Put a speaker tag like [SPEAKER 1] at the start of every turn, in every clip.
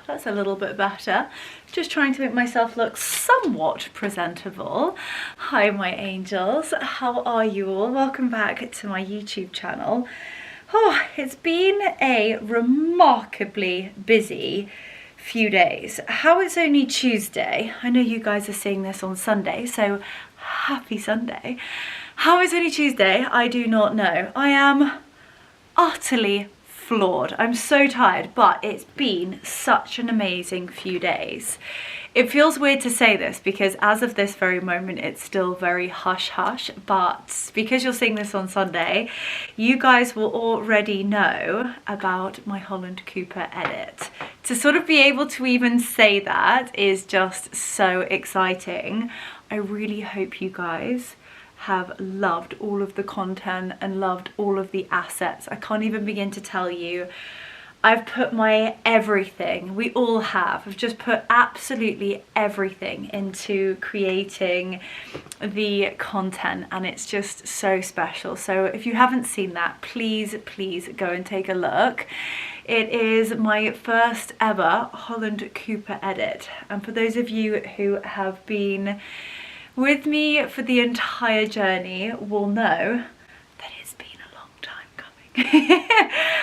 [SPEAKER 1] that's a little bit better. Just trying to make myself look somewhat presentable. Hi my angels, how are you all? Welcome back to my YouTube channel. Oh, it's been a remarkably busy few days. How it's only Tuesday, I know you guys are seeing this on Sunday, so happy Sunday. How it's only Tuesday, I do not know. I am utterly floored. I'm so tired, but it's been such an amazing few days. It feels weird to say this because as of this very moment it's still very hush hush, but because you're seeing this on Sunday, you guys will already know about my Holland Cooper edit. To sort of be able to even say that is just so exciting. I really hope you guys have loved all of the content and loved all of the assets. I can't even begin to tell you. I've put my everything, we all have, I've just put absolutely everything into creating the content, and it's just so special. So if you haven't seen that, please go and take a look. It is my first ever Holland Cooper edit, and for those of you who have been with me for the entire journey will know that it's been a long time coming.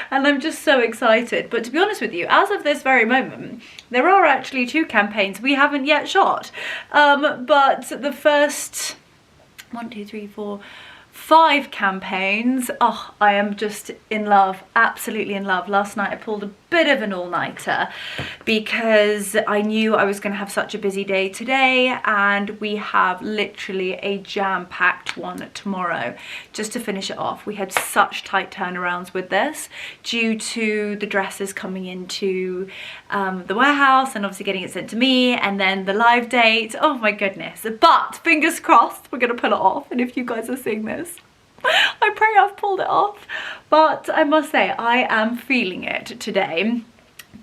[SPEAKER 1] And I'm just so excited. But to be honest with you, as of this very moment, there are actually 2 campaigns we haven't yet shot. But the first 1, 2, 3, 4, 5 campaigns, oh, I am just in love, absolutely in love. Last night I pulled a bit of an all-nighter because I knew I was going to have such a busy day today, and we have literally a jam-packed one tomorrow just to finish it off. We had such tight turnarounds with this due to the dresses coming into the warehouse and obviously getting it sent to me, and then the live date. Oh my goodness, but fingers crossed we're gonna pull it off, and if you guys are seeing this, I pray I've pulled it off. But I must say I am feeling it today,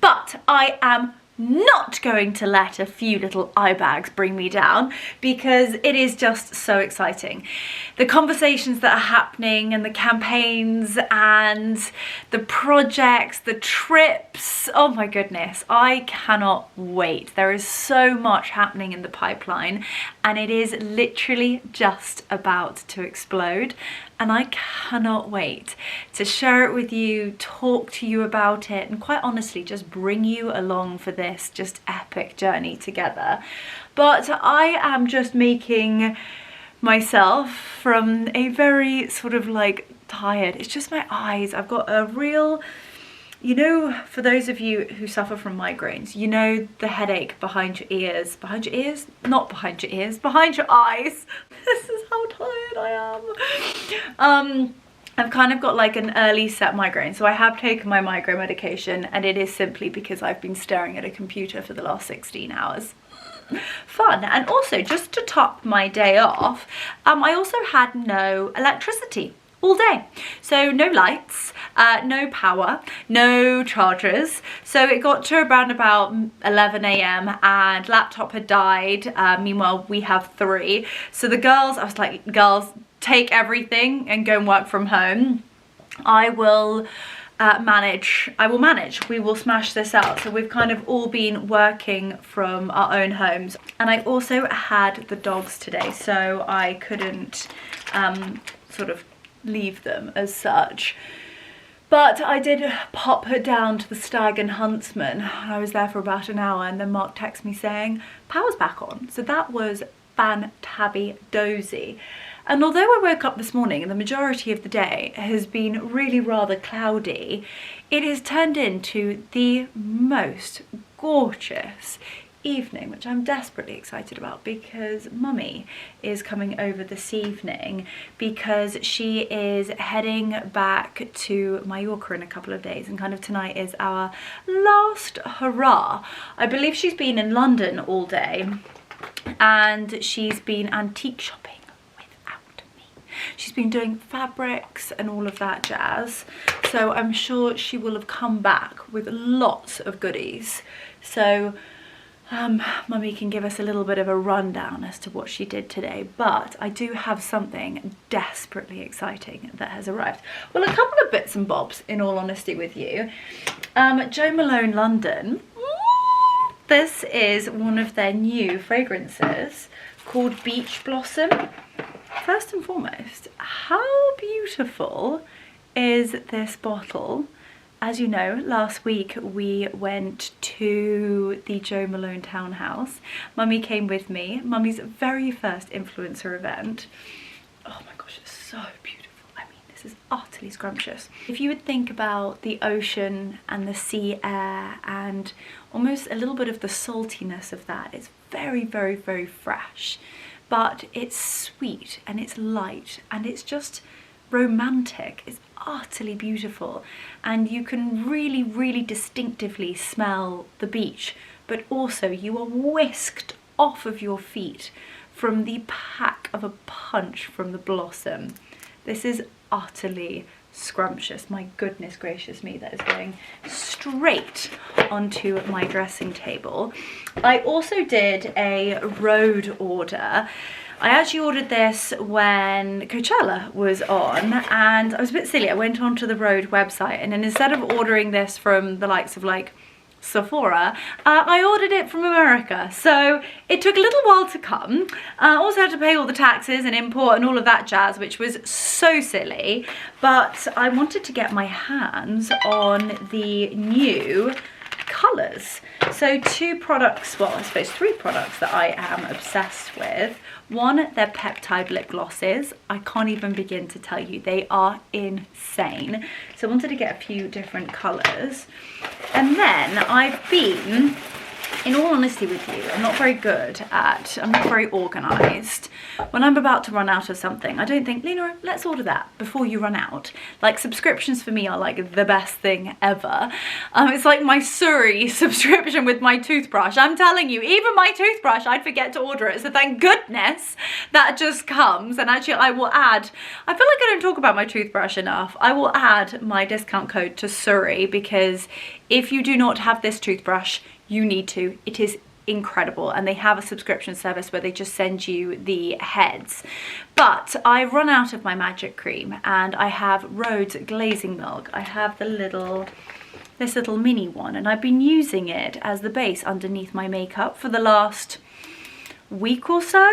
[SPEAKER 1] but I am not going to let a few little eye bags bring me down because it is just so exciting. The conversations that are happening and the campaigns and the projects, the trips, oh my goodness, I cannot wait. There is so much happening in the pipeline and it is literally just about to explode. And I cannot wait to share it with you, talk to you about it, and quite honestly just bring you along for this just epic journey together. But I am just making myself from a very sort of like tired, it's just my eyes. I've got a real, you know, for those of you who suffer from migraines, you know the headache behind your ears, not behind your ears, behind your eyes. This is how tired I am. I've kind of got like an early set migraine, so I have taken my migraine medication, and it is simply because I've been staring at a computer for the last 16 hours. Fun. And also, just to top my day off, I also had no electricity all day, so no lights, no power, no chargers. So it got to around about 11 AM and laptop had died. Meanwhile we have 3, so the girls, I was like, girls, take everything and go and work from home. I will manage, we will smash this out. So we've kind of all been working from our own homes, and I also had the dogs today, so I couldn't sort of leave them as such. But I did pop her down to the Stag and Huntsman. I was there for about an hour, and then Mark texted me saying power's back on. So that was fantabby-dozy. And although I woke up this morning and the majority of the day has been really rather cloudy, it has turned into the most gorgeous evening, which I'm desperately excited about because Mummy is coming over this evening because she is heading back to Mallorca in a couple of days, and kind of tonight is our last hurrah. I believe she's been in London all day and she's been antique shopping without me. She's been doing fabrics and all of that jazz, so I'm sure she will have come back with lots of goodies. So Mummy can give us a little bit of a rundown as to what she did today, but I do have something desperately exciting that has arrived. Well, a couple of bits and bobs, in all honesty with you. Jo Malone London This is one of their new fragrances called Beach Blossom. First and foremost, how beautiful is this bottle? As you know, last week we went to the Jo Malone townhouse. Mummy came with me, Mummy's very first influencer event. Oh my gosh, it's so beautiful. I mean, this is utterly scrumptious. If you would think about the ocean and the sea air and almost a little bit of the saltiness of that, it's very, very, very fresh. But it's sweet and it's light and it's just romantic. It's utterly beautiful, and you can really, really distinctively smell the beach, but also you are whisked off of your feet from the pack of a punch from the blossom. This is utterly scrumptious. My goodness gracious me, that is going straight onto my dressing table. I also did a road order. I actually ordered this when Coachella was on, and I was a bit silly. I went onto the Rode website, and then instead of ordering this from the likes of like Sephora, I ordered it from America. So it took a little while to come. I also had to pay all the taxes and import and all of that jazz, which was so silly. But I wanted to get my hands on the new colours. So two products, well, I suppose three products that I am obsessed with. One, they're peptide lip glosses. I can't even begin to tell you, they are insane. So I wanted to get a few different colours. And then I've been, in all honesty with you, I'm not very organised. When I'm about to run out of something, I don't think, Leonora, let's order that before you run out. Like, subscriptions for me are like the best thing ever. It's like my Surrey subscription with my toothbrush. I'm telling you, even my toothbrush, I'd forget to order it. So thank goodness that just comes. And actually I will add, I feel like I don't talk about my toothbrush enough. I will add my discount code to Surrey, because if you do not have this toothbrush, you need to. It is incredible, and they have a subscription service where they just send you the heads. But I've run out of my magic cream, and I have Rhodes glazing milk. I have the this little mini one, and I've been using it as the base underneath my makeup for the last week or so.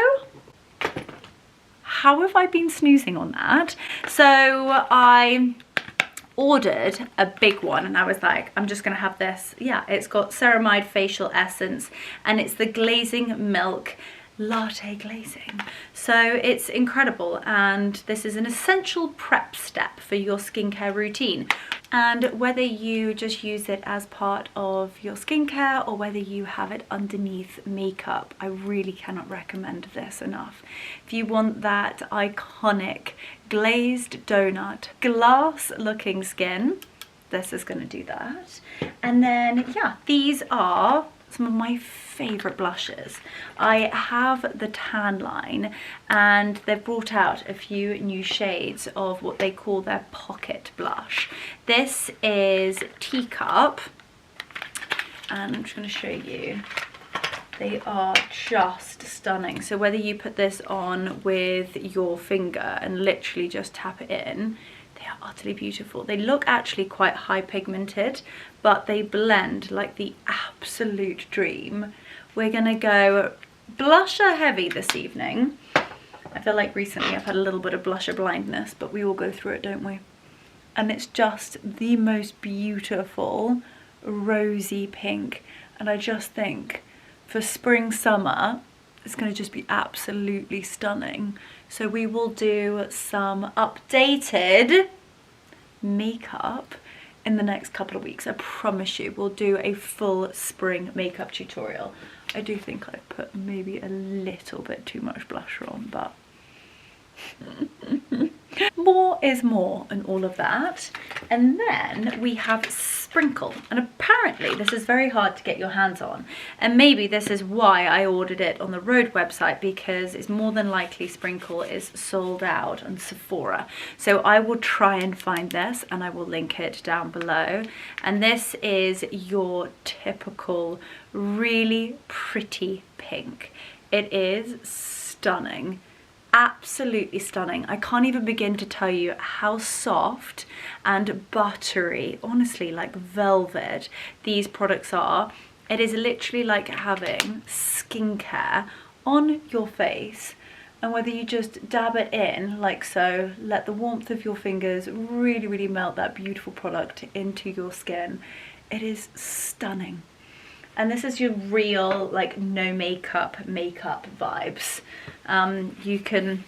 [SPEAKER 1] How have I been snoozing on that? So I ordered a big one, and I was like, I'm just gonna have this. Yeah, it's got ceramide facial essence, and it's the glazing milk latte glazing. So it's incredible, and this is an essential prep step for your skincare routine. And whether you just use it as part of your skincare or whether you have it underneath makeup, I really cannot recommend this enough. If you want that iconic glazed donut glass looking skin, this is going to do that. And then yeah, these are some of my favorite blushes. I have the tan line, and they've brought out a few new shades of what they call their pocket blush. This is Teacup, and I'm just going to show you. They are just stunning. So whether you put this on with your finger and literally just tap it in, they are utterly beautiful. They look actually quite high pigmented, but they blend like the absolute dream. We're gonna go blusher heavy this evening. I feel like recently I've had a little bit of blusher blindness, but we all go through it, don't we? And it's just the most beautiful rosy pink. And I just think for spring, summer, it's gonna just be absolutely stunning. So we will do some updated makeup in the next couple of weeks. I promise you, we'll do a full spring makeup tutorial. I do think I put maybe a little bit too much blusher on, but more is more and all of that. And then we have Sprinkle, and apparently this is very hard to get your hands on, and maybe this is why I ordered it on the Rode website, because it's more than likely Sprinkle is sold out on Sephora. So I will try and find this, and I will link it down below. And this is your typical really pretty pink. It is stunning. Absolutely stunning. I can't even begin to tell you how soft and buttery, honestly like velvet, these products are. It is literally like having skincare on your face, and whether you just dab it in like so, let the warmth of your fingers really melt that beautiful product into your skin, it is stunning. And this is your real like no makeup vibes. You can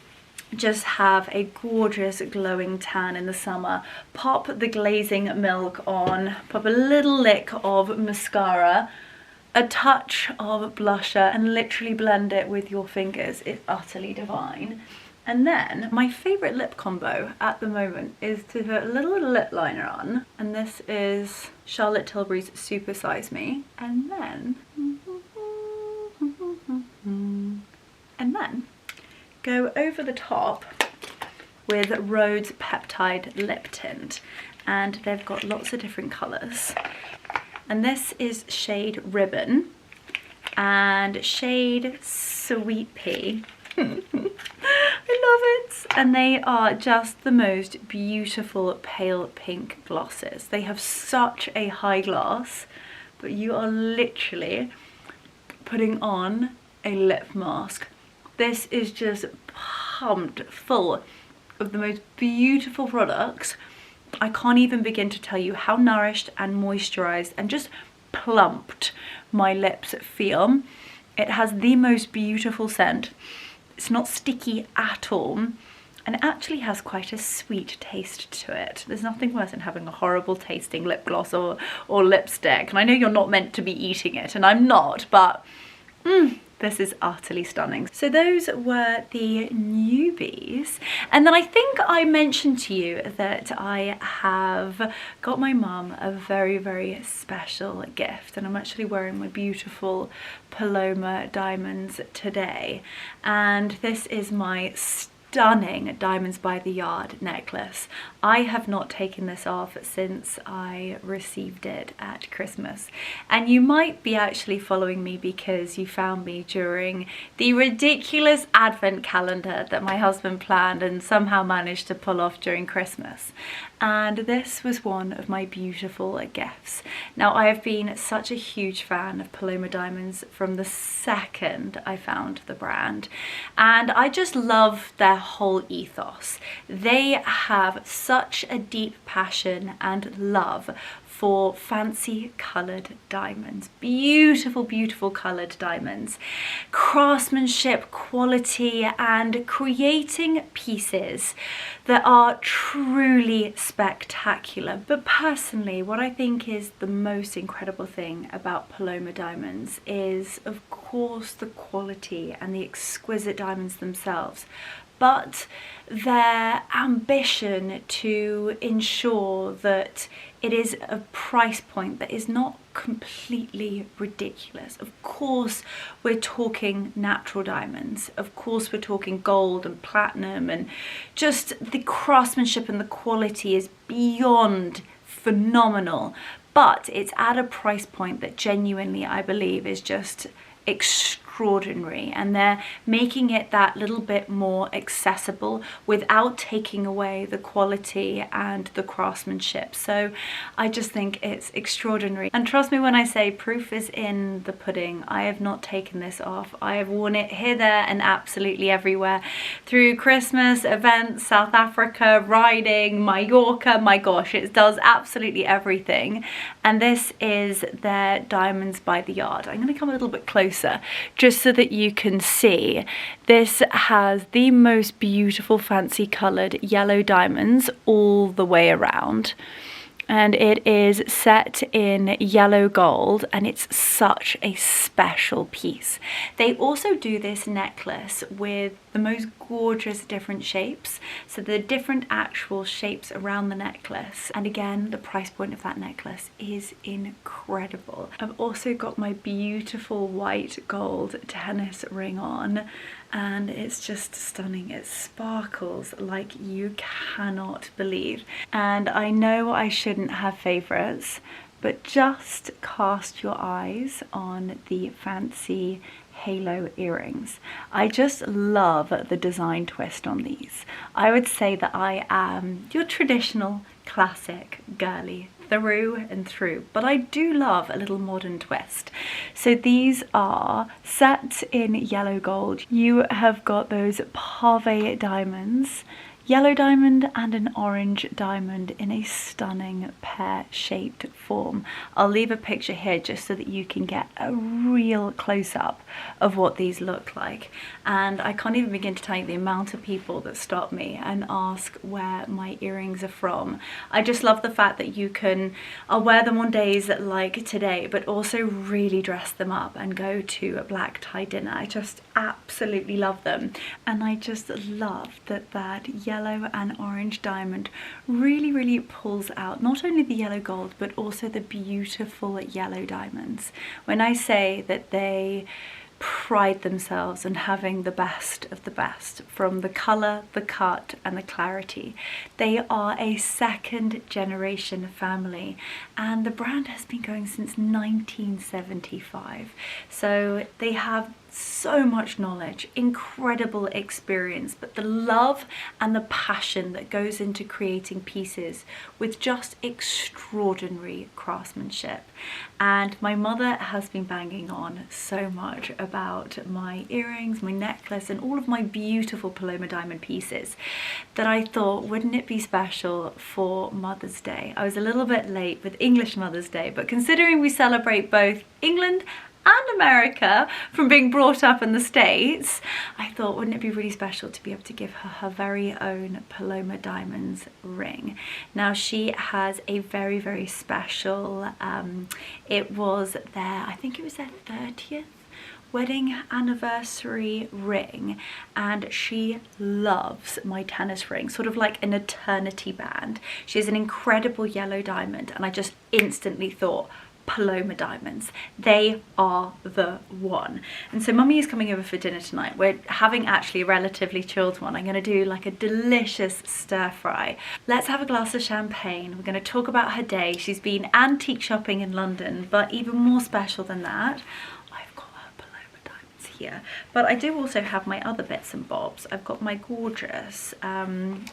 [SPEAKER 1] just have a gorgeous glowing tan in the summer, pop the glazing milk on, pop a little lick of mascara, a touch of blusher, and literally blend it with your fingers. It's utterly divine. And then my favorite lip combo at the moment is to put a little lip liner on, and this is Charlotte Tilbury's Super Size Me, and then go over the top with Rhodes Peptide Lip Tint, and they've got lots of different colours. And this is shade Ribbon and shade Sweet Pea. I love it. And they are just the most beautiful pale pink glosses. They have such a high gloss, but you are literally putting on a lip mask. This is just pumped full of the most beautiful products. I can't even begin to tell you how nourished and moisturized and just plumped my lips feel. It has the most beautiful scent. It's not sticky at all, and it actually has quite a sweet taste to it. There's nothing worse than having a horrible tasting lip gloss or lipstick, and I know you're not meant to be eating it, and I'm not, but this is utterly stunning. So those were the newbies. And then I think I mentioned to you that I have got my mum a very special gift, and I'm actually wearing my beautiful Paloma Diamonds today. And this is my stunning Diamonds by the Yard necklace. I have not taken this off since I received it at Christmas, and you might be actually following me because you found me during the ridiculous advent calendar that my husband planned and somehow managed to pull off during Christmas. And this was one of my beautiful gifts. Now, I have been such a huge fan of Paloma Diamonds from the second I found the brand, and I just love their whole ethos. They have such a deep passion and love for fancy coloured diamonds. Beautiful coloured diamonds. Craftsmanship, quality, and creating pieces that are truly spectacular. But personally, what I think is the most incredible thing about Paloma Diamonds is, of course, the quality and the exquisite diamonds themselves, but their ambition to ensure that it is a price point that is not completely ridiculous. Of course, we're talking natural diamonds. Of course, we're talking gold and platinum, and just the craftsmanship and the quality is beyond phenomenal. But it's at a price point that genuinely, I believe, is just extraordinary, and they're making it that little bit more accessible without taking away the quality and the craftsmanship. So I just think it's extraordinary, and trust me when I say proof is in the pudding. I have not taken this off. I have worn it here, there, and absolutely everywhere through Christmas events, South Africa, riding, Mallorca. My gosh, it does absolutely everything. And this is their Diamonds by the Yard. I'm going to come a little bit closer just so that you can see. This has the most beautiful fancy coloured yellow diamonds all the way around, and it is set in yellow gold, and it's such a special piece. They also do this necklace with the most gorgeous different shapes, so the different actual shapes around the necklace, and again the price point of that necklace is incredible. I've also got my beautiful white gold tennis ring on, and it's just stunning. It sparkles like you cannot believe. And I know I shouldn't have favorites, but just cast your eyes on the fancy halo earrings. I just love the design twist on these. I would say that I am your traditional classic girly through and through, but I do love a little modern twist. So these are set in yellow gold. You have got those pave diamonds, yellow diamond and an orange diamond in a stunning pear-shaped form. I'll leave a picture here just so that you can get a real close-up of what these look like. And I can't even begin to tell you the amount of people that stop me and ask where my earrings are from. I just love the fact that you can, I'll wear them on days like today, but also really dress them up and go to a black tie dinner. I just absolutely love them. And I just love that yellow and orange diamond really pulls out not only the yellow gold but also the beautiful yellow diamonds. When I say that they pride themselves on having the best of the best, from the colour, the cut and the clarity. They are a second generation family, and the brand has been going since 1975. So they have so much knowledge, incredible experience, but the love and the passion that goes into creating pieces with just extraordinary craftsmanship. And my mother has been banging on so much about my earrings, my necklace and all of my beautiful Paloma diamond pieces that I thought, wouldn't it be special for Mother's Day? I was a little bit late with English Mother's Day, but considering we celebrate both England and America from being brought up in the States, I thought, wouldn't it be really special to be able to give her her very own Paloma Diamonds ring. Now she has a very special, it was their, I think it was their 30th wedding anniversary ring, and she loves my tennis ring, sort of like an eternity band. She has an incredible yellow diamond, and I just instantly thought, Paloma Diamonds, they are the one. And so Mummy is coming over for dinner tonight. We're having actually a relatively chilled one. I'm going to do like a delicious stir fry. Let's have a glass of champagne. We're going to talk about her day. She's been antique shopping in London, but even more special than that, here. But I do also have my other bits and bobs. I've got my gorgeous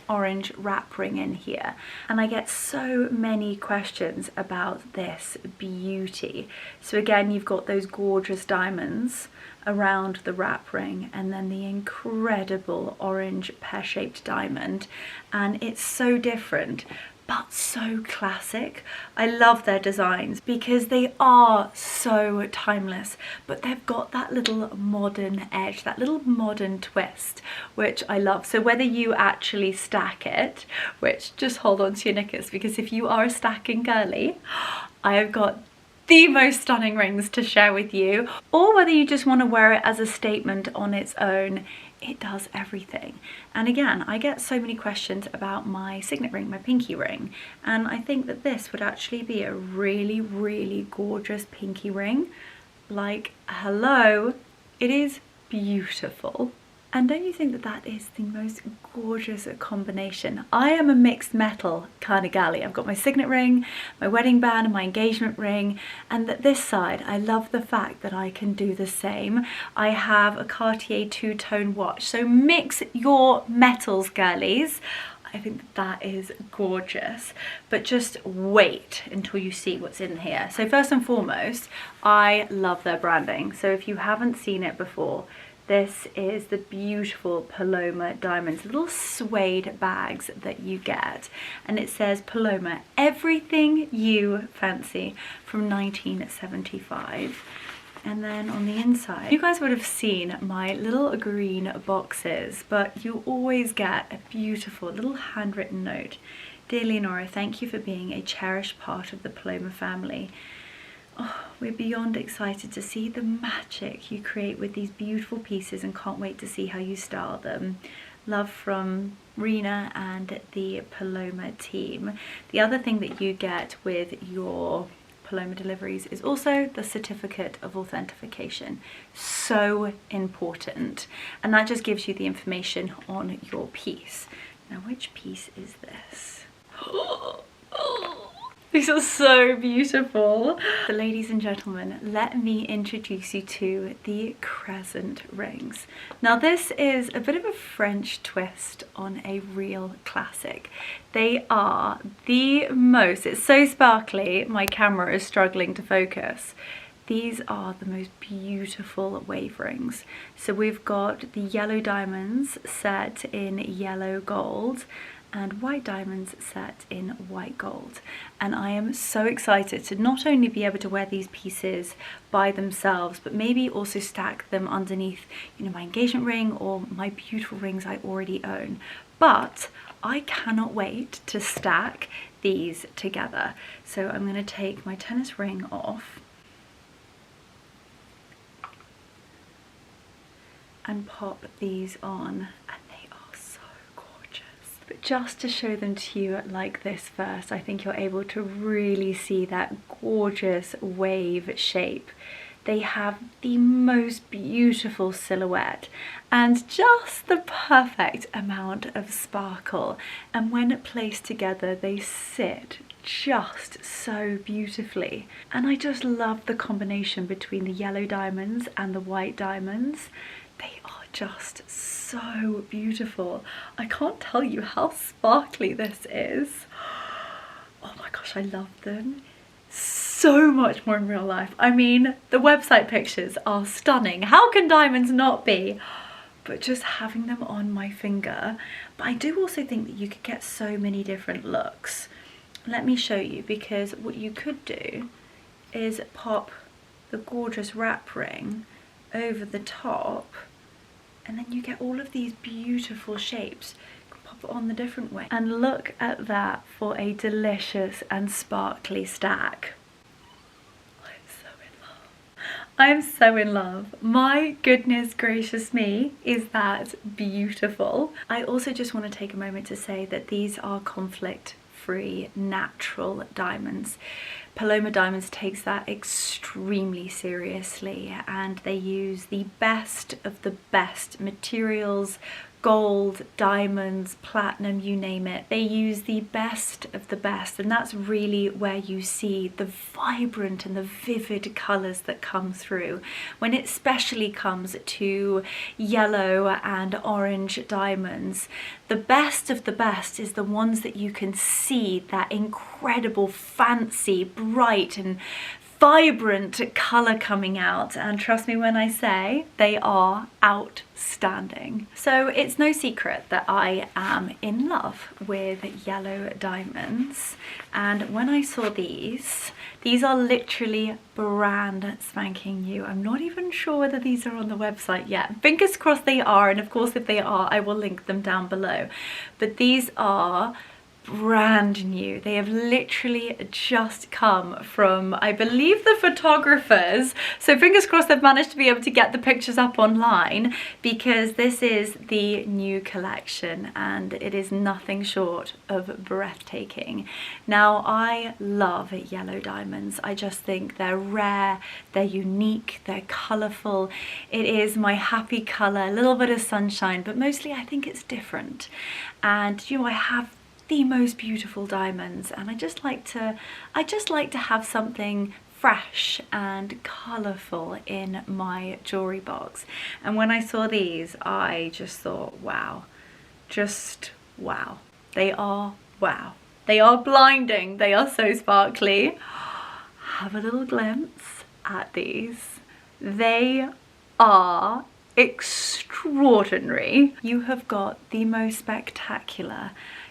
[SPEAKER 1] orange wrap ring in here, and I get so many questions about this beauty. So again, you've got those gorgeous diamonds around the wrap ring, and then the incredible orange pear-shaped diamond, and it's so different but so classic. I love their designs because they are so timeless, but they've got that little modern edge, that little modern twist, which I love. So whether you actually stack it, which just hold on to your knickers, because if you are a stacking girly, I have got the most stunning rings to share with you, or whether you just want to wear it as a statement on its own, it does everything. And again, I get so many questions about my signet ring, my pinky ring, and I think that this would actually be a really gorgeous pinky ring. Like, hello, it is beautiful. And don't you think that that is the most gorgeous combination? I am a mixed metal kind of galley. I've got my signet ring, my wedding band and my engagement ring, and that this side, I love the fact that I can do the same. I have a Cartier two-tone watch. So mix your metals, girlies. I think that is gorgeous, but just wait until you see what's in here. So first and foremost, I love their branding. So if you haven't seen it before, this is the beautiful Paloma Diamonds, little suede bags that you get. And it says Paloma, everything you fancy, from 1975. And then on the inside, you guys would have seen my little green boxes, but you always get a beautiful little handwritten note. Dear Leonora, thank you for being a cherished part of the Paloma family. Oh, we're beyond excited to see the magic you create with these beautiful pieces and can't wait to see how you style them. Love from Rena and the Paloma team. The other thing that you get with your Paloma deliveries is also the certificate of authentication. So important. And that just gives you the information on your piece. Now, which piece is this? These are so beautiful. So ladies and gentlemen, let me introduce you to the crescent rings. Now this is a bit of a French twist on a real classic. They are the most, it's so sparkly, my camera is struggling to focus. These are the most beautiful wave rings. So we've got the yellow diamonds set in yellow gold and white diamonds set in white gold, and I am so excited to not only be able to wear these pieces by themselves but maybe also stack them underneath, you know, my engagement ring or my beautiful rings I already own. But I cannot wait to stack these together. So I'm going to take my tennis ring off and pop these on, and they are so gorgeous. But just to show them to you like this first, I think you're able to really see that gorgeous wave shape. They have the most beautiful silhouette and just the perfect amount of sparkle, and when placed together they sit just so beautifully. And I just love the combination between the yellow diamonds and the white diamonds. They are just so beautiful. I can't tell you how sparkly this is. Oh my gosh, I love them so much more in real life. I mean, the website pictures are stunning. How can diamonds not be? But just having them on my finger. But I do also think that you could get so many different looks. Let me show you, because what you could do is pop the gorgeous wrap ring over the top, and then you get all of these beautiful shapes. You can pop it on the different way. And look at that for a delicious and sparkly stack. I'm so in love. I am so in love. My goodness gracious me, is that beautiful. I also just want to take a moment to say that these are conflict-free, natural diamonds. Paloma Diamonds takes that extremely seriously, and they use the best of the best materials, gold, diamonds, platinum, you name it. They use the best of the best, and that's really where you see the vibrant and the vivid colours that come through. When it especially comes to yellow and orange diamonds, the best of the best is the ones that you can see that incredible, fancy, bright and vibrant colour coming out, and trust me when I say they are outstanding. So it's no secret that I am in love with yellow diamonds, and when I saw these are literally brand spanking new. I'm not even sure whether these are on the website yet. Fingers crossed they are, and of course if they are I will link them down below. But these are brand new. They have literally just come from, I believe, the photographers. So fingers crossed they've managed to be able to get the pictures up online, because this is the new collection and it is nothing short of breathtaking. Now I love yellow diamonds. I just think they're rare, they're unique, they're colourful. It is my happy colour, a little bit of sunshine, but mostly I think it's different. And you know, I have the most beautiful diamonds, and I just like to have something fresh and colourful in my jewellery box. And when I saw these, I just thought, wow, just wow. They are wow. They are blinding. They are so sparkly. Have a little glimpse at these. They are extraordinary. You have got the most spectacular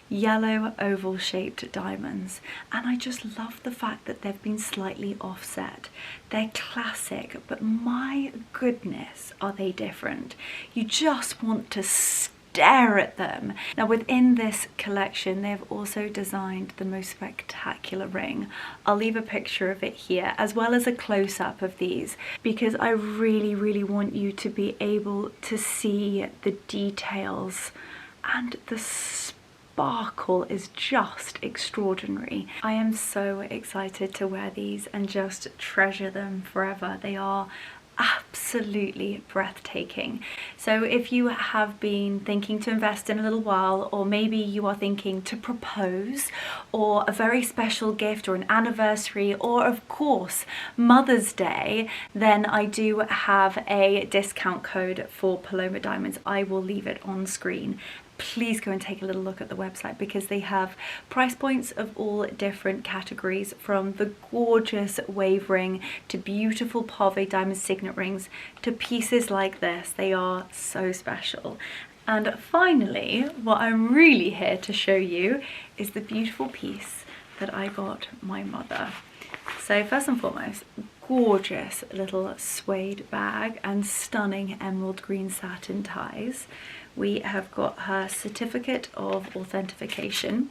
[SPEAKER 1] yellow oval shaped diamonds, and I just love the fact that they've been slightly offset. They're classic, but my goodness are they different. You just want to stare at them. Now within this collection they've also designed the most spectacular ring. I'll leave a picture of it here, as well as a close-up of these, because I really want you to be able to see the details, and the sparkle is just extraordinary. I am so excited to wear these and just treasure them forever. They are absolutely breathtaking. So if you have been thinking to invest in a little while, or maybe you are thinking to propose, or a very special gift, or an anniversary, or of course Mother's Day, then I do have a discount code for Paloma Diamonds. I will leave it on screen. Please go and take a little look at the website, because they have price points of all different categories, from the gorgeous wave ring to beautiful pave diamond signet rings to pieces like this. They are so special. And finally, what I'm really here to show you is the beautiful piece that I got my mother. So first and foremost, gorgeous little suede bag and stunning emerald green satin ties. We have got her certificate of authentication,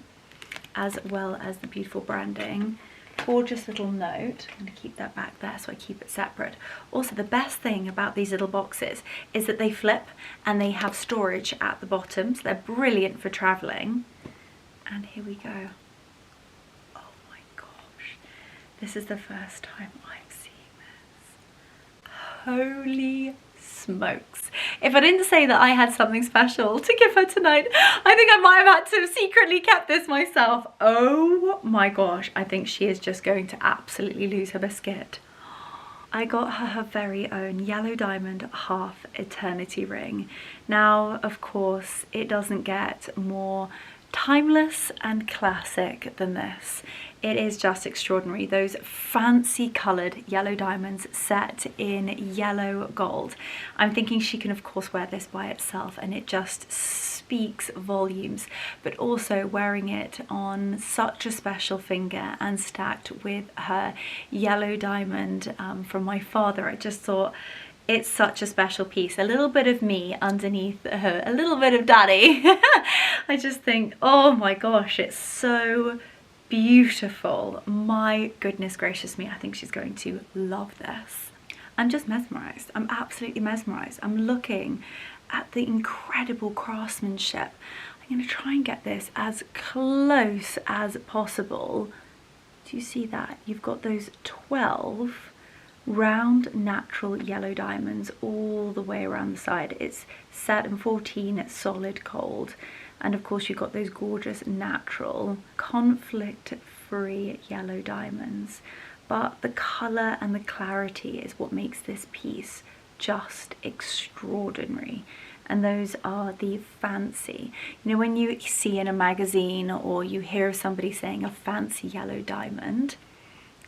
[SPEAKER 1] as well as the beautiful branding. Gorgeous little note. I'm going to keep that back there so I keep it separate. Also, the best thing about these little boxes is that they flip and they have storage at the bottom, so they're brilliant for traveling. And here we go. Oh my gosh, this is the first time I've seen this. Holy smokes. If I didn't say that I had something special to give her tonight, I think I might have had to have secretly kept this myself. Oh my gosh, I think she is just going to absolutely lose her biscuit. I got her her very own yellow diamond half eternity ring. Now, of course, it doesn't get more timeless and classic than this. It is just extraordinary. Those fancy coloured yellow diamonds set in yellow gold. I'm thinking she can of course wear this by itself and it just speaks volumes, but also wearing it on such a special finger and stacked with her yellow diamond from my father, I just thought it's such a special piece. A little bit of me underneath her, a little bit of daddy. I just think, oh my gosh, it's so beautiful. My goodness gracious me, I think she's going to love this. I'm just mesmerized. I'm absolutely mesmerized. I'm looking at the incredible craftsmanship. I'm going to try and get this as close as possible. Do you see that? You've got those 12 round natural yellow diamonds all the way around the side. It's set in 14 solid gold, and of course you've got those gorgeous natural conflict-free yellow diamonds, but the colour and the clarity is what makes this piece just extraordinary. And those are the fancy, you know, when you see in a magazine or you hear somebody saying a fancy yellow diamond,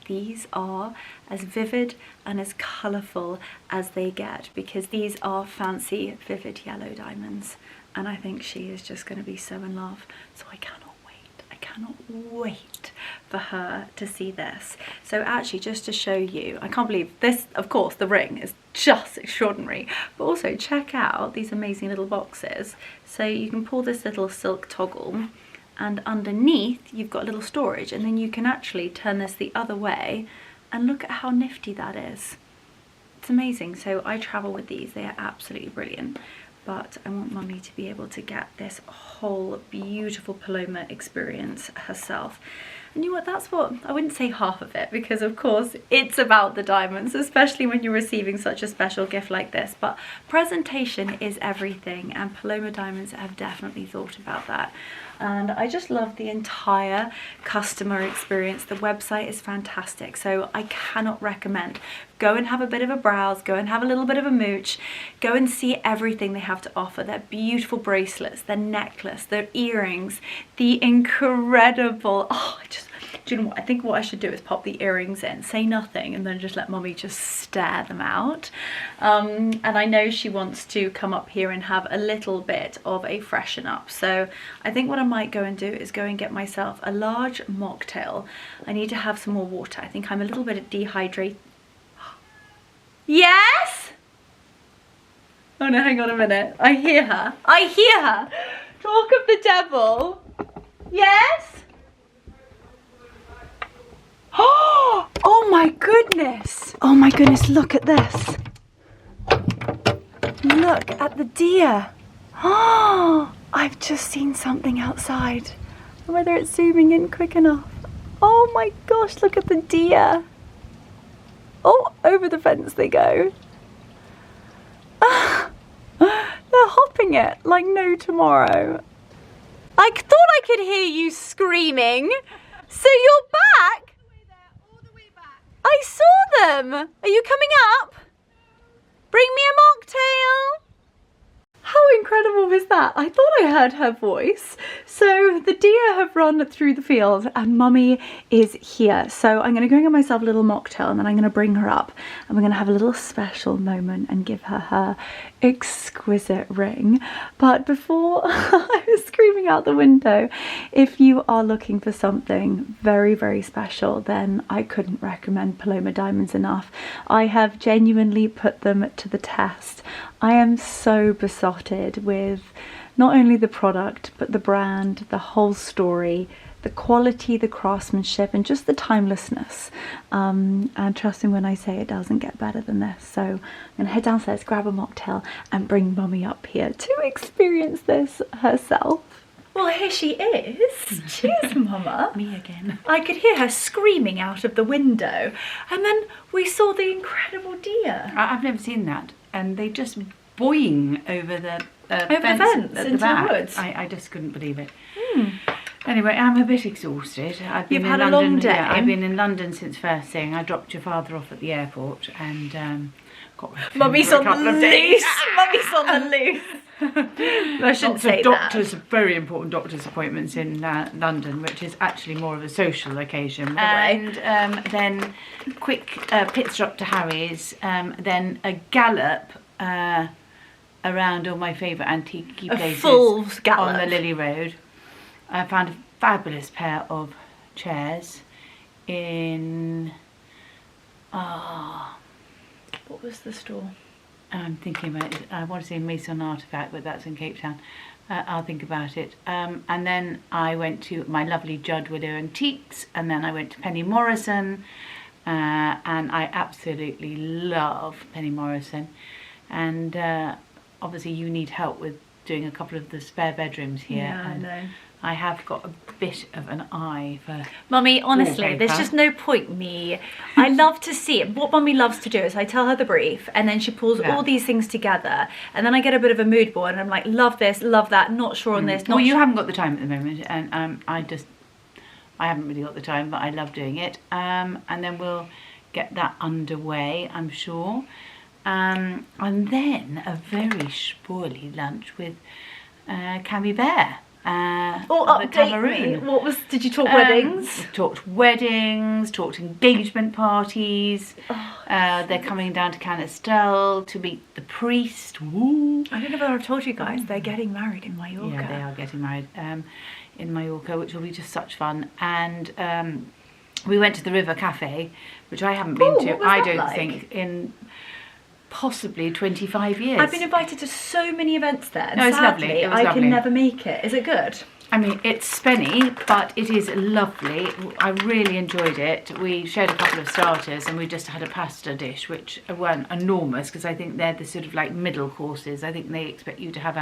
[SPEAKER 1] these are as vivid and as colourful as they get, because these are fancy, vivid yellow diamonds. And I think she is just going to be so in love. So I cannot wait. I cannot wait for her to see this. So actually, just to show you, I can't believe this, of course, the ring is just extraordinary. But also check out these amazing little boxes. So you can pull this little silk toggle, and underneath you've got a little storage, and then you can actually turn this the other way and look at how nifty that is. It's amazing. So I travel with these, they are absolutely brilliant, but I want Mummy to be able to get this whole beautiful Paloma experience herself. And you know what, that's what, I wouldn't say half of it, because of course it's about the diamonds, especially when you're receiving such a special gift like this, but presentation is everything, and Paloma Diamonds have definitely thought about that. And I just love the entire customer experience. The website is fantastic, so I cannot recommend. Go and have a bit of a browse, go and have a little bit of a mooch, go and see everything they have to offer. Their beautiful bracelets, their necklace, their earrings, the incredible, do you know what, I think what I should do is pop the earrings in, say nothing, and then just let Mummy just stare them out. And I know she wants to come up here and have a little bit of a freshen up. So I think what I might go and do is go and get myself a large mocktail. I need to have some more water. I think I'm a little bit dehydrated. Yes? Oh no, hang on a minute. I hear her. I hear her. Talk of the devil. Yes? Oh my goodness. Oh my goodness, look at this. Look at the deer. Oh, I've just seen something outside. Whether it's zooming in quick enough. Oh my gosh, look at the deer. Oh, over the fence they go. loving it like no tomorrow. I thought I could hear you screaming. So you're back?
[SPEAKER 2] All the way back.
[SPEAKER 1] I saw them. Are you coming up? Bring me a mocktail. How incredible was that? I thought I heard her voice. So the deer have run through the field and Mummy is here. So I'm going to go get myself a little mocktail and then I'm going to bring her up and we're going to have a little special moment and give her her exquisite ring. But before I was screaming out the window, if you are looking for something very, very special, then I couldn't recommend Paloma Diamonds enough. I have genuinely put them to the test. I am so besotted with not only the product, but the brand, the whole story, the quality, the craftsmanship, and just the timelessness. And trust me when I say it doesn't get better than this. So I'm gonna head downstairs, grab a mocktail, and bring Mummy up here to experience this herself. Well, here she is. Cheers, Mama.
[SPEAKER 2] Me again.
[SPEAKER 1] I could hear her screaming out of the window. And then we saw the incredible deer.
[SPEAKER 2] I've never seen that. And they just boing over the fence at
[SPEAKER 1] into
[SPEAKER 2] the back.
[SPEAKER 1] The woods.
[SPEAKER 2] I just couldn't believe it. Anyway, I'm a bit exhausted.
[SPEAKER 1] You've had a long day.
[SPEAKER 2] Yeah, I've been in London since first thing. I dropped your father off at the airport and got rid of him
[SPEAKER 1] Mummy's
[SPEAKER 2] for a
[SPEAKER 1] on
[SPEAKER 2] couple
[SPEAKER 1] the
[SPEAKER 2] of days.
[SPEAKER 1] loose. Mummy's on the loose. I shouldn't say
[SPEAKER 2] doctors, very important doctor's appointments in London, which is actually more of a social occasion. And then quick pit stop to Harry's, then a gallop around all my favourite antique places.
[SPEAKER 1] A full gallop.
[SPEAKER 2] On the Lily Road. I found a fabulous pair of chairs in...
[SPEAKER 1] What was the store?
[SPEAKER 2] I'm thinking about it. I want to say Maison Artefact, but that's in Cape Town. I'll think about it. And then I went to my lovely Judd Willow Antiques, and then I went to Penny Morrison, and I absolutely love Penny Morrison. And obviously you need help with doing a couple of the spare bedrooms here.
[SPEAKER 1] Yeah, I know.
[SPEAKER 2] I have got a bit of an eye for
[SPEAKER 1] Mummy, honestly,
[SPEAKER 2] wallpaper.
[SPEAKER 1] there's just no point me. I love to see it. What Mummy loves to do is I tell her the brief and then she pulls all these things together and then I get a bit of a mood board and I'm like, love this, love that, not sure on this.
[SPEAKER 2] Well, you haven't got the time at the moment and I haven't really got the time, but I love doing it. And then we'll get that underway, I'm sure. And then a very spoily lunch with Cammy Bear.
[SPEAKER 1] Update me. What was? Did you talk weddings?
[SPEAKER 2] Talked weddings. Talked engagement parties. They're coming down to Canistelle to meet the priest. Woo.
[SPEAKER 1] I don't know whether I've told you guys. They're getting married in Mallorca.
[SPEAKER 2] Yeah, they are getting married in Mallorca, which will be just such fun. And we went to the River Cafe, which I haven't been to. I don't think in possibly 25 years.
[SPEAKER 1] I've been invited to so many events there.
[SPEAKER 2] No, it's lovely. It was
[SPEAKER 1] I
[SPEAKER 2] lovely.
[SPEAKER 1] can never make it. Is it good?
[SPEAKER 2] I mean, it's spenny, but it is lovely. I really enjoyed it. We shared a couple of starters and we just had a pasta dish, which weren't enormous because I think they're the sort of like middle courses. I think they expect you to have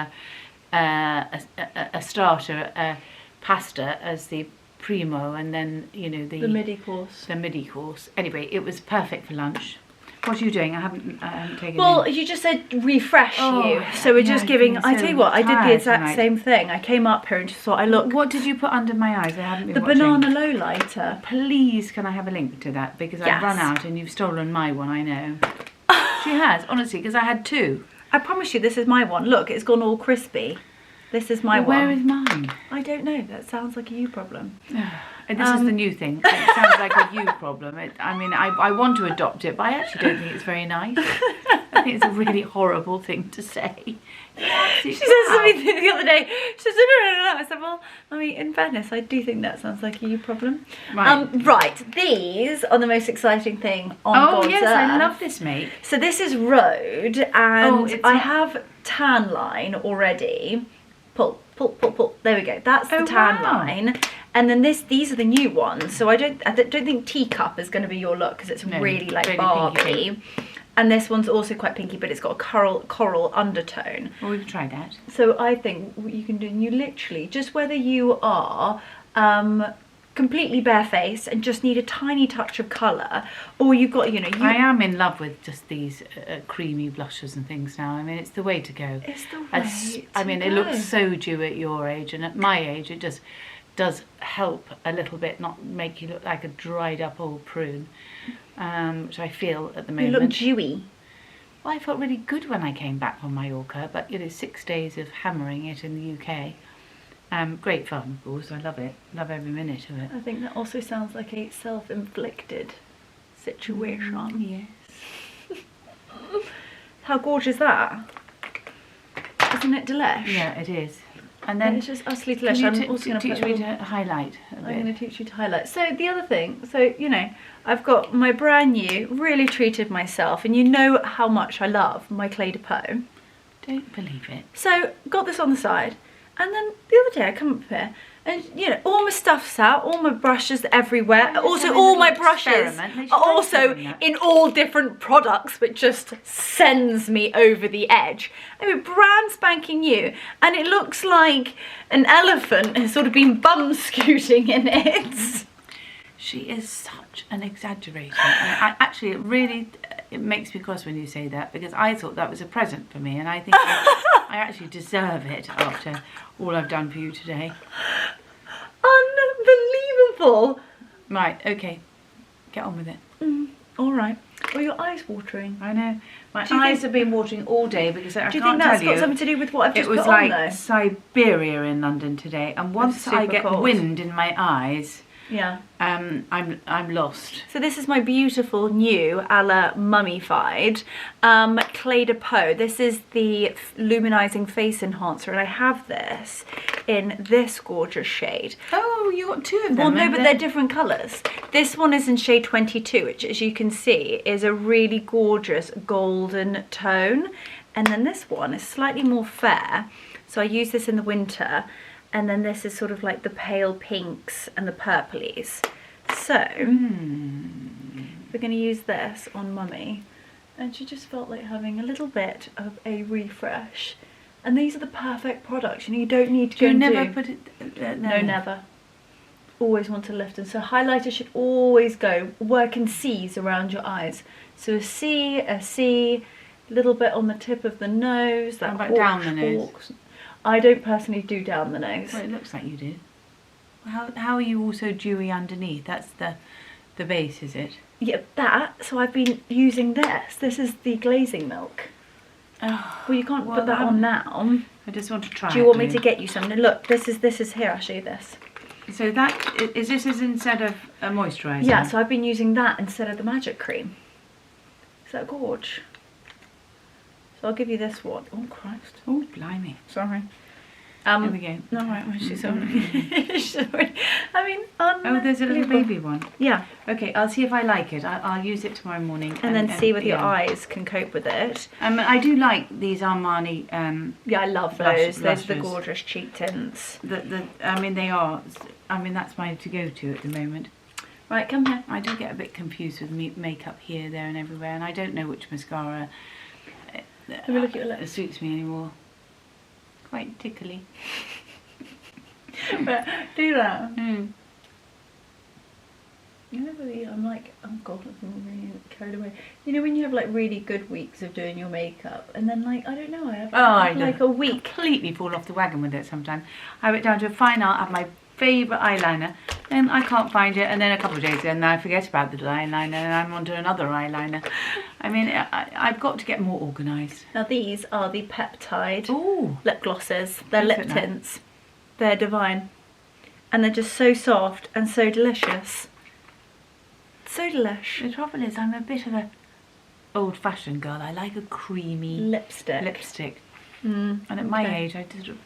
[SPEAKER 2] a starter, a pasta as the primo, and then, you know, the
[SPEAKER 1] midi course.
[SPEAKER 2] The midi course. Anyway, it was perfect for lunch. What are you doing? I haven't taken.
[SPEAKER 1] Well, you just said refresh you, so we're just giving. I tell you what, I did the exact same thing. I came up here and just thought, What
[SPEAKER 2] did you put under my eyes? I haven't been
[SPEAKER 1] the
[SPEAKER 2] watching.
[SPEAKER 1] banana low lighter.
[SPEAKER 2] Please, can I have a link to that? Because I've run out and you've stolen my one. I know. She has, honestly, because I had two.
[SPEAKER 1] I promise you, this is my one. Look, it's gone all crispy. This is my one.
[SPEAKER 2] Where is mine?
[SPEAKER 1] I don't know. That sounds like a you problem.
[SPEAKER 2] This is the new thing. It sounds like a you problem. I mean, I want to adopt it, but I actually don't think it's very nice. I think it's a really horrible thing to say. She said
[SPEAKER 1] something the other day. She said, no. I said, well, I mean, in fairness, I do think that sounds like a you problem.
[SPEAKER 2] Right.
[SPEAKER 1] Right. These are the most exciting thing on God's
[SPEAKER 2] yes,
[SPEAKER 1] Earth.
[SPEAKER 2] I love this, mate.
[SPEAKER 1] So this is Rhode, and I have tan line already. Pull. There we go. That's the tan line. And then these are the new ones. So I don't think teacup is going to be your look because it's really like
[SPEAKER 2] really
[SPEAKER 1] Barbie.
[SPEAKER 2] pinky.
[SPEAKER 1] And this one's also quite pinky, but it's got a coral undertone.
[SPEAKER 2] Well, we can try that.
[SPEAKER 1] So I think what you can do, you literally, just whether you are completely bare face and just need a tiny touch of colour, or you've got, you know,
[SPEAKER 2] I am in love with just these creamy blushes and things now. I mean, it's the way to go.
[SPEAKER 1] It's the way
[SPEAKER 2] I mean, it looks so dew at your age, and at my age, it just does help a little bit, not make you look like a dried up old prune, which I feel at the moment.
[SPEAKER 1] You look dewy.
[SPEAKER 2] Well, I felt really good when I came back from Mallorca, but you know, 6 days of hammering it in the UK. Great fun, of course. I love it. Love every minute of it.
[SPEAKER 1] I think that also sounds like a self-inflicted situation.
[SPEAKER 2] Yes.
[SPEAKER 1] How gorgeous is that? Isn't it delish?
[SPEAKER 2] Yeah, it is. And then
[SPEAKER 1] it's just utterly delish. I'm also going to
[SPEAKER 2] teach me to highlight a bit.
[SPEAKER 1] I'm going to teach you to highlight. So the other thing, so you know, I've got my brand new, really treated myself, and you know how much I love my Clé de Peau.
[SPEAKER 2] Don't believe it.
[SPEAKER 1] So got this on the side, and then the other day I come up here, and you know, all my stuff's out, all my brushes everywhere. Also, all my brushes are also in all different products, which just sends me over the edge. I mean, brand spanking new, and it looks like an elephant has sort of been bum scooting in it.
[SPEAKER 2] She is such an exaggerator. Actually, it makes me cross when you say that, because I thought that was a present for me, and I think I actually deserve it after all I've done for you today.
[SPEAKER 1] Unbelievable.
[SPEAKER 2] Right, okay. Get on with it.
[SPEAKER 1] All right. Well, your eyes watering.
[SPEAKER 2] I know. My eyes have been watering all day because I can't tell you.
[SPEAKER 1] Do you think that's got something to do with what I've just put on, though?
[SPEAKER 2] It was like Siberia in Siberia in London today, and once I get wind in my eyes,
[SPEAKER 1] yeah,
[SPEAKER 2] I'm lost.
[SPEAKER 1] So this is my beautiful new a la mummified Clé de Peau. This is the luminizing face enhancer, and I have this in this gorgeous shade.
[SPEAKER 2] Oh, you got two of them.
[SPEAKER 1] Well, no, but they're different colours. This one is in shade 22, which, as you can see, is a really gorgeous golden tone, and then this one is slightly more fair. So I use this in the winter. And then this is sort of like the pale pinks and the purplies. So, we're going to use this on Mummy. And she just felt like having a little bit of a refresh. And these are the perfect products. You know, you don't need to go and
[SPEAKER 2] never put it...
[SPEAKER 1] No, never. Always want to lift. And so highlighter should always go, work in C's around your eyes. So a C, little bit on the tip of the nose. That
[SPEAKER 2] about down the nose?
[SPEAKER 1] I don't personally do down the nose.
[SPEAKER 2] Well, it looks like you did. How are you also dewy underneath? That's the base, is it?
[SPEAKER 1] Yeah, that. So I've been using this. This is the glazing milk.
[SPEAKER 2] Oh,
[SPEAKER 1] well, you can't put that on now.
[SPEAKER 2] I just want to try.
[SPEAKER 1] Do you want me to get you some? Look, this is here. I'll show you this.
[SPEAKER 2] So this is instead of a moisturiser?
[SPEAKER 1] Yeah. So I've been using that instead of the magic cream. Is that gorge? So I'll give you this one. Oh Christ!
[SPEAKER 2] Oh blimey!
[SPEAKER 1] Sorry.
[SPEAKER 2] There we go.
[SPEAKER 1] No, right. Well, she's sorry. I mean,
[SPEAKER 2] oh, there's a little baby one.
[SPEAKER 1] Yeah.
[SPEAKER 2] Okay, I'll see if I like it. I'll use it tomorrow morning.
[SPEAKER 1] And then see whether your eyes can cope with it.
[SPEAKER 2] I do like these Armani.
[SPEAKER 1] Yeah, I love those. Those are the gorgeous cheek tints.
[SPEAKER 2] I mean, they are. I mean, that's my to-go-to at the moment.
[SPEAKER 1] Right, come here.
[SPEAKER 2] I do get a bit confused with makeup here, there, and everywhere, and I don't know which mascara suits me anymore. Quite tickly.
[SPEAKER 1] But do that.
[SPEAKER 2] Mm.
[SPEAKER 1] You know, I'm like, oh god, I'm really carried away. You know when you have like really good weeks of doing your makeup, and then like, I don't know, I have like a week.
[SPEAKER 2] Completely fall off the wagon with it sometimes. I went down to a fine art, have my favourite eyeliner, and I can't find it, and then a couple of days ago, and I forget about the eyeliner, and I'm onto another eyeliner. I mean, I've got to get more organised.
[SPEAKER 1] Now these are the Peptide
[SPEAKER 2] Ooh.
[SPEAKER 1] lip glosses. They're lip tints. They're divine. And they're just so soft and so delicious. So delish.
[SPEAKER 2] The trouble is, I'm a bit of a old-fashioned girl. I like a creamy lipstick. And at my age, I just...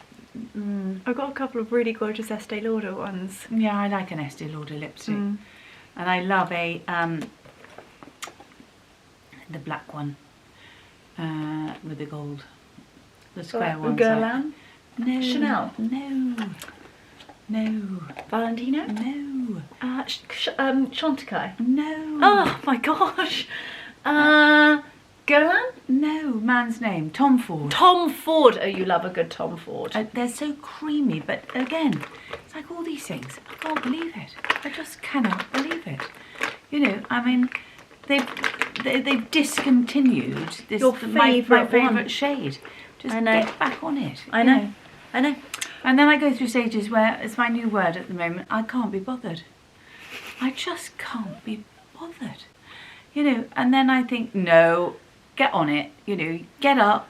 [SPEAKER 1] I've got a couple of really gorgeous Estee Lauder ones.
[SPEAKER 2] Yeah, I like an Estee Lauder lipstick. And I love a the black one with the gold, the square one.
[SPEAKER 1] Guerlain?
[SPEAKER 2] No.
[SPEAKER 1] Chanel?
[SPEAKER 2] No.
[SPEAKER 1] Valentino?
[SPEAKER 2] No.
[SPEAKER 1] Chantecaille?
[SPEAKER 2] No.
[SPEAKER 1] Oh my gosh. Golan?
[SPEAKER 2] No, man's name. Tom Ford.
[SPEAKER 1] Tom Ford. Oh, you love a good Tom Ford.
[SPEAKER 2] They're so creamy, but again, it's like all these things. I can't believe it. I just cannot believe it. You know, I mean, they've discontinued this my favourite shade. Just get back on it.
[SPEAKER 1] I know. I know.
[SPEAKER 2] And then I go through stages where it's my new word at the moment. I can't be bothered. I just can't be bothered. You know, and then I think, no, get on it. You know, get up,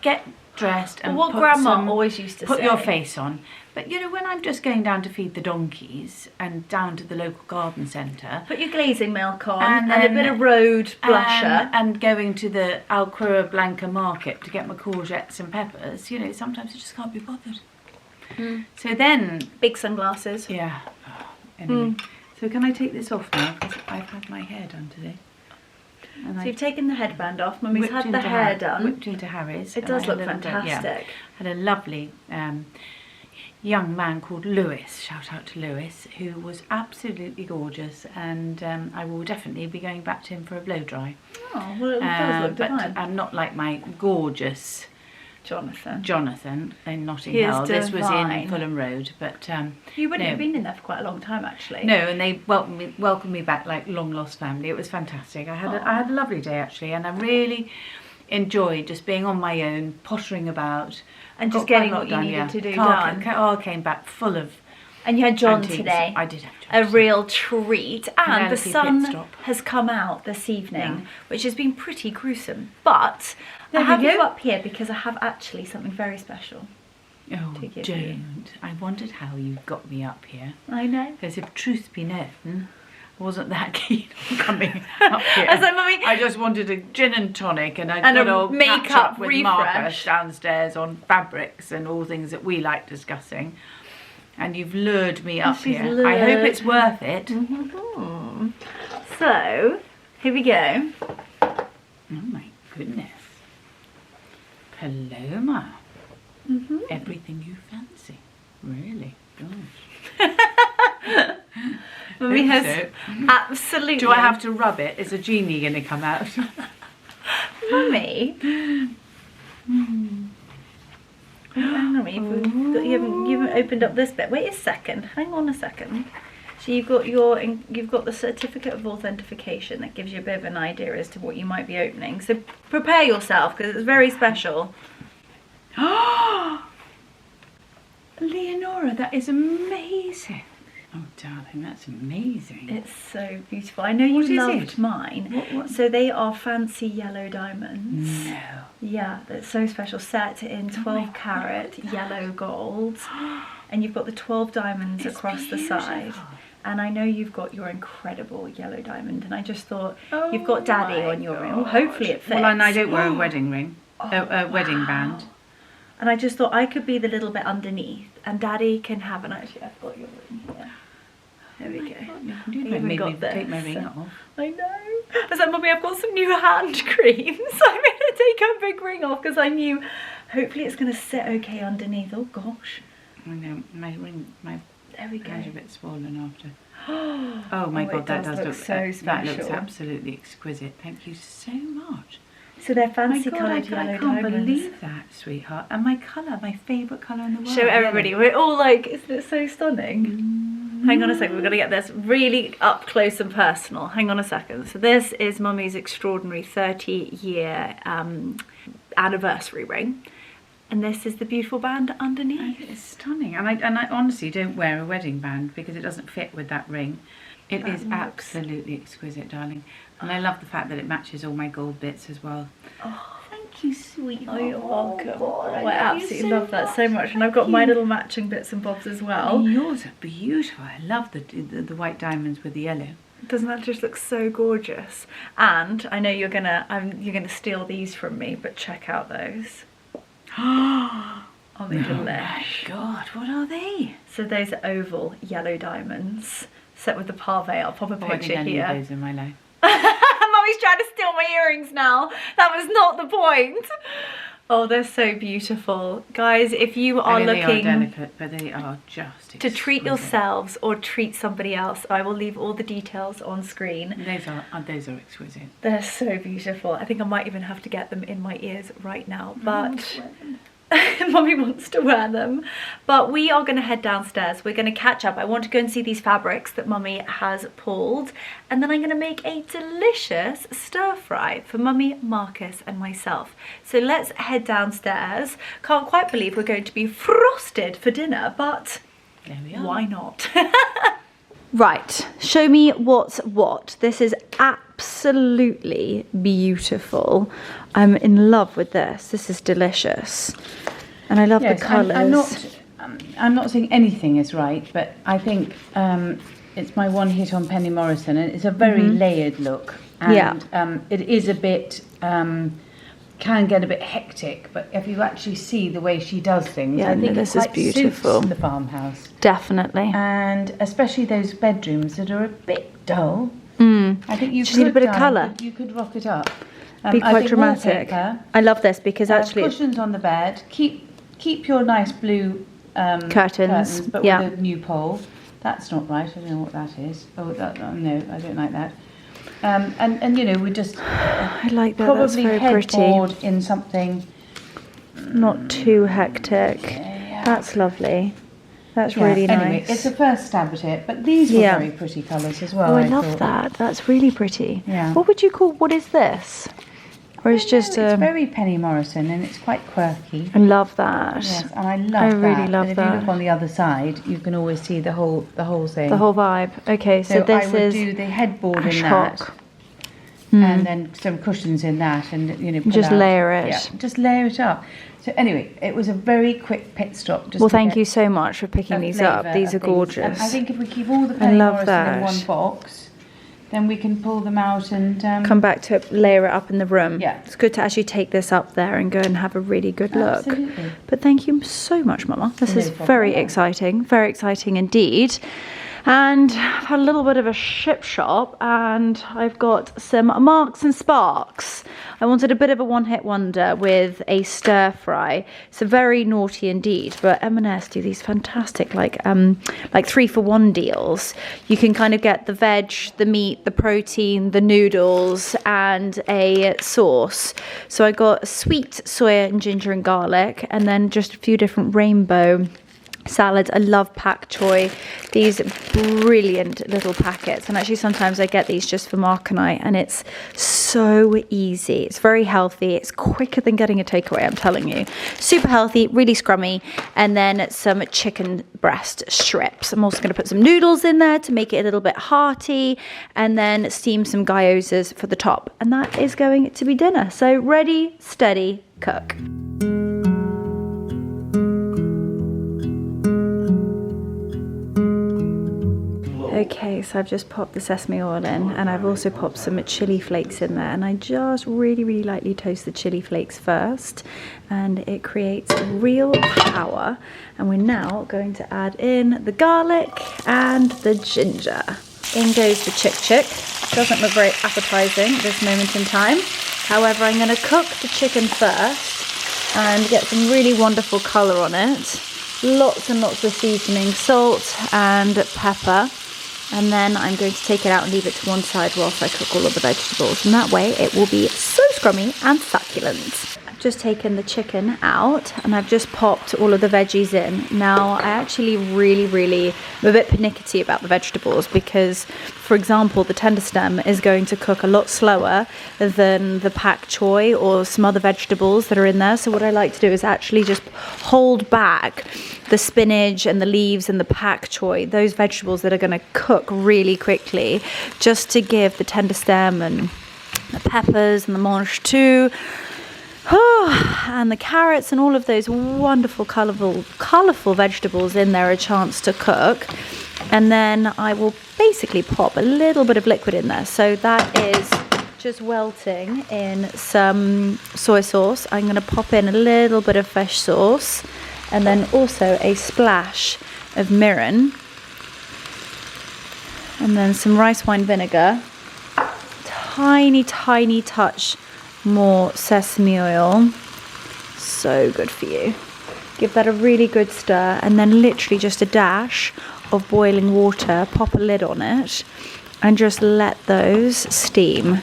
[SPEAKER 2] get dressed, and
[SPEAKER 1] what Grandma always used to say.
[SPEAKER 2] Put your face on. But you know, when I'm just going down to feed the donkeys and down to the local garden centre,
[SPEAKER 1] put your glazing milk on and a bit of road blusher,
[SPEAKER 2] and going to the Alcura Blanca market to get my courgettes and peppers. You know, sometimes I just can't be bothered. So then,
[SPEAKER 1] big sunglasses.
[SPEAKER 2] Yeah. Anyway, so can I take this off now? Because I've had my hair done today. And
[SPEAKER 1] so you've taken the headband off. Mummy's had the hair done.
[SPEAKER 2] Whipped into Harry's.
[SPEAKER 1] It does look fantastic.
[SPEAKER 2] Had a lovely young man called Lewis, shout out to Lewis, who was absolutely gorgeous, and I will definitely be going back to him for a blow dry.
[SPEAKER 1] Oh, well, it does look divine.
[SPEAKER 2] But not like my gorgeous Jonathan in Notting Hill. This was in Fulham Road, but
[SPEAKER 1] you wouldn't have been in there for quite a long time, actually.
[SPEAKER 2] No, and they welcomed me back like long lost family. It was fantastic. I had a lovely day actually, and I really enjoyed just being on my own, pottering about,
[SPEAKER 1] and just getting what you needed to do done.
[SPEAKER 2] I came back full of.
[SPEAKER 1] And you had John
[SPEAKER 2] antiques.
[SPEAKER 1] today.
[SPEAKER 2] I did have John.
[SPEAKER 1] A real treat. And the sun
[SPEAKER 2] pit stop.
[SPEAKER 1] has come out this evening, which has been pretty gruesome. But I have you up here because I have actually something very special.
[SPEAKER 2] Oh, don't. I wondered how you got me up here.
[SPEAKER 1] I know.
[SPEAKER 2] Because if truth be known, I wasn't that keen on coming up here.
[SPEAKER 1] I was like, Mummy,
[SPEAKER 2] I just wanted a gin and tonic and a
[SPEAKER 1] good
[SPEAKER 2] old
[SPEAKER 1] makeup
[SPEAKER 2] with
[SPEAKER 1] refresh.
[SPEAKER 2] Marcus downstairs on fabrics and all things that we like discussing. And you've lured me up here. I hope it's worth it.
[SPEAKER 1] So, here we go.
[SPEAKER 2] Oh my goodness. Paloma. Everything you fancy. Really? Gosh.
[SPEAKER 1] Mummy has absolutely...
[SPEAKER 2] Do I have to rub it? Is a genie going to come out?
[SPEAKER 1] Mummy... You haven't opened up this bit. Wait a second. Hang on a second. So you've got the certificate of authentication that gives you a bit of an idea as to what you might be opening. So prepare yourself because it's very special.
[SPEAKER 2] Leonora, that is amazing. Oh, darling, that's amazing.
[SPEAKER 1] It's so beautiful. I know you loved mine.
[SPEAKER 2] What?
[SPEAKER 1] So they are fancy yellow diamonds.
[SPEAKER 2] No.
[SPEAKER 1] Yeah, that's so special. Set in 12 carat yellow gold. And you've got the 12 diamonds across the side. And I know you've got your incredible yellow diamond. And I just thought, you've got Daddy on your ring. Well, hopefully it fits.
[SPEAKER 2] Well, and I don't wear a wedding ring. A wedding band.
[SPEAKER 1] And I just thought I could be the little bit underneath. And Daddy can have, and actually I've got your ring here. There we go.
[SPEAKER 2] Maybe take my ring off.
[SPEAKER 1] I know. I was like, Mummy, I've got some new hand cream, so I'm going to take a big ring off because I knew hopefully it's going to sit okay underneath. Oh gosh.
[SPEAKER 2] I know, my ring,
[SPEAKER 1] there we go.
[SPEAKER 2] Hands are a bit swollen after. Oh my God, that does look
[SPEAKER 1] so special.
[SPEAKER 2] That looks absolutely exquisite. Thank you so much.
[SPEAKER 1] So they're fancy coloured yellow diamonds.
[SPEAKER 2] I can't believe that, sweetheart. And my colour, my favourite colour in the world.
[SPEAKER 1] Show everybody. We're all like, isn't it so stunning? Hang on a second, we're going to get this really up close and personal. Hang on a second. So this is Mummy's extraordinary 30-year anniversary ring. And this is the beautiful band underneath.
[SPEAKER 2] It's stunning. And I honestly don't wear a wedding band because it doesn't fit with that ring. It is absolutely exquisite, darling. And I love the fact that it matches all my gold bits as well.
[SPEAKER 1] Oh,
[SPEAKER 2] thank you, sweetheart.
[SPEAKER 1] Oh, you're welcome.
[SPEAKER 2] God,
[SPEAKER 1] I absolutely love that so much. And I've got my little matching bits and bobs as well.
[SPEAKER 2] And yours are beautiful. I love the white diamonds with the yellow.
[SPEAKER 1] Doesn't that just look so gorgeous? And I know you're gonna steal these from me, but check out those. Oh, they're delish.
[SPEAKER 2] Oh my God, what are they?
[SPEAKER 1] So those are oval yellow diamonds set with the pave. I'll pop a picture
[SPEAKER 2] I
[SPEAKER 1] here.
[SPEAKER 2] need those in my life.
[SPEAKER 1] Mummy's trying to steal my earrings now. That was not the point. Oh, they're so beautiful. Guys, if you are
[SPEAKER 2] They are
[SPEAKER 1] looking
[SPEAKER 2] delicate, but they are just
[SPEAKER 1] to treat
[SPEAKER 2] exquisite.
[SPEAKER 1] yourselves or treat somebody else, I will leave all the details on screen.
[SPEAKER 2] Those are exquisite.
[SPEAKER 1] They're so beautiful. I think I might even have to get them in my ears right now, but Mummy wants to wear them. But we are going to head downstairs. We're going to catch up. I want to go and see these fabrics that Mummy has pulled, and then I'm going to make a delicious stir fry for Mummy, Marcus and myself. So let's head downstairs. Can't quite believe we're going to be frosted for dinner, but
[SPEAKER 2] There we are.
[SPEAKER 1] why not? Right, show me what's what. This is absolutely beautiful. I'm in love with this. This is delicious. And I love the colours.
[SPEAKER 2] I'm not saying anything is right, but I think it's my one hit on Penny Morrison, and it's a very layered look. And it is a bit, can get a bit hectic, but if you actually see the way she does things, I think
[SPEAKER 1] this
[SPEAKER 2] it
[SPEAKER 1] is
[SPEAKER 2] quite
[SPEAKER 1] beautiful.
[SPEAKER 2] suits the farmhouse.
[SPEAKER 1] Definitely.
[SPEAKER 2] And especially those bedrooms that are a bit dull. I think you
[SPEAKER 1] Just need a bit of colour.
[SPEAKER 2] You could rock it up.
[SPEAKER 1] Be
[SPEAKER 2] I
[SPEAKER 1] quite
[SPEAKER 2] think
[SPEAKER 1] dramatic.
[SPEAKER 2] wallpaper,
[SPEAKER 1] I love this because actually
[SPEAKER 2] cushions on the bed. Keep your nice blue
[SPEAKER 1] curtains,
[SPEAKER 2] but
[SPEAKER 1] yeah.
[SPEAKER 2] with a new pole. That's not right. I don't know what that is. Oh, no, I don't like that. And you know, we just
[SPEAKER 1] I like that.
[SPEAKER 2] probably
[SPEAKER 1] That's very pretty.
[SPEAKER 2] headboard in something
[SPEAKER 1] Not too hectic.
[SPEAKER 2] Yeah.
[SPEAKER 1] That's lovely. That's
[SPEAKER 2] Yeah,
[SPEAKER 1] really
[SPEAKER 2] anyway,
[SPEAKER 1] nice.
[SPEAKER 2] it's a first stab at it, but these were
[SPEAKER 1] Yeah.
[SPEAKER 2] very pretty colours as well.
[SPEAKER 1] Oh, I love
[SPEAKER 2] thought.
[SPEAKER 1] that. That's really pretty.
[SPEAKER 2] Yeah.
[SPEAKER 1] What would you call, what is this? Or it's just
[SPEAKER 2] it's very Penny Morrison, and it's quite quirky.
[SPEAKER 1] I love that.
[SPEAKER 2] Yes, and I love
[SPEAKER 1] I
[SPEAKER 2] that.
[SPEAKER 1] really love
[SPEAKER 2] and if
[SPEAKER 1] that.
[SPEAKER 2] you look on the other side, you can always see the whole thing.
[SPEAKER 1] The whole vibe. Okay, so
[SPEAKER 2] So
[SPEAKER 1] this
[SPEAKER 2] I would
[SPEAKER 1] is
[SPEAKER 2] do the headboard
[SPEAKER 1] ash
[SPEAKER 2] in that,
[SPEAKER 1] hock.
[SPEAKER 2] and then some cushions in that, and you know, pull
[SPEAKER 1] Just
[SPEAKER 2] out.
[SPEAKER 1] layer it.
[SPEAKER 2] Yeah, just layer it up. So anyway, it was a very quick pit stop. Just
[SPEAKER 1] Well,
[SPEAKER 2] to
[SPEAKER 1] thank
[SPEAKER 2] get
[SPEAKER 1] you so much for picking
[SPEAKER 2] a
[SPEAKER 1] these up.
[SPEAKER 2] flavour
[SPEAKER 1] These
[SPEAKER 2] of
[SPEAKER 1] are
[SPEAKER 2] things.
[SPEAKER 1] gorgeous.
[SPEAKER 2] And I think if we keep all the Penny
[SPEAKER 1] love
[SPEAKER 2] Morrison in
[SPEAKER 1] that.
[SPEAKER 2] one box, then we can pull them out and
[SPEAKER 1] Come back to it, layer it up in the room.
[SPEAKER 2] Yeah.
[SPEAKER 1] It's good to actually take this up there and go and have a really good look.
[SPEAKER 2] Absolutely.
[SPEAKER 1] But thank you so much, Mama. This
[SPEAKER 2] No
[SPEAKER 1] is
[SPEAKER 2] problem.
[SPEAKER 1] very exciting indeed. And I've had a little bit of a ship shop, and I've got some Marks and Sparks. I wanted a bit of a one-hit wonder with a stir fry. It's a very naughty indeed, but M&S do these fantastic like 3-for-1 deals. You can kind of get the veg, the meat, the protein, the noodles, and a sauce. So I got sweet soya and ginger and garlic, and then just a few different rainbow salads. I love pak choy, these brilliant little packets, and actually sometimes I get these just for Mark and I, and it's so easy. It's very healthy. It's quicker than getting a takeaway, I'm telling you. Super healthy, really scrummy. And then some chicken breast strips. I'm also going to put some noodles in there to make it a little bit hearty, and then steam some gyozas for the top, and that is going to be dinner. So ready, steady, cook. Okay, so I've just popped the sesame oil in, and I've also popped some chili flakes in there, and I just really lightly toast the chili flakes first, and it creates real power. And we're now going to add in the garlic and the ginger. In goes the chick. Doesn't look very appetizing at this moment in time. However, I'm going to cook the chicken first and get some really wonderful color on it. Lots and lots of seasoning, salt and pepper. And then I'm going to take it out and leave it to one side whilst I cook all of the vegetables. And that way it will be so scrummy and succulent. I've just taken the chicken out, and I've just popped all of the veggies in. Now, I actually really am a bit pernickety about the vegetables because, for example, the tender stem is going to cook a lot slower than the pak choy or some other vegetables that are in there. So what I like to do is actually just hold back the spinach and the leaves and the pak choy, those vegetables that are going to cook really quickly, just to give the tender stem and the peppers and the mange tout, and the carrots and all of those wonderful colourful vegetables in there a chance to cook. And then I will basically pop a little bit of liquid in there. So that is just welting in some soy sauce. I'm going to pop in a little bit of fish sauce, and then also a splash of mirin, and then some rice wine vinegar, tiny touch more sesame oil, So good for you. Give that a really good stir, and then literally just a dash of boiling water, pop a lid on it, and just let those steam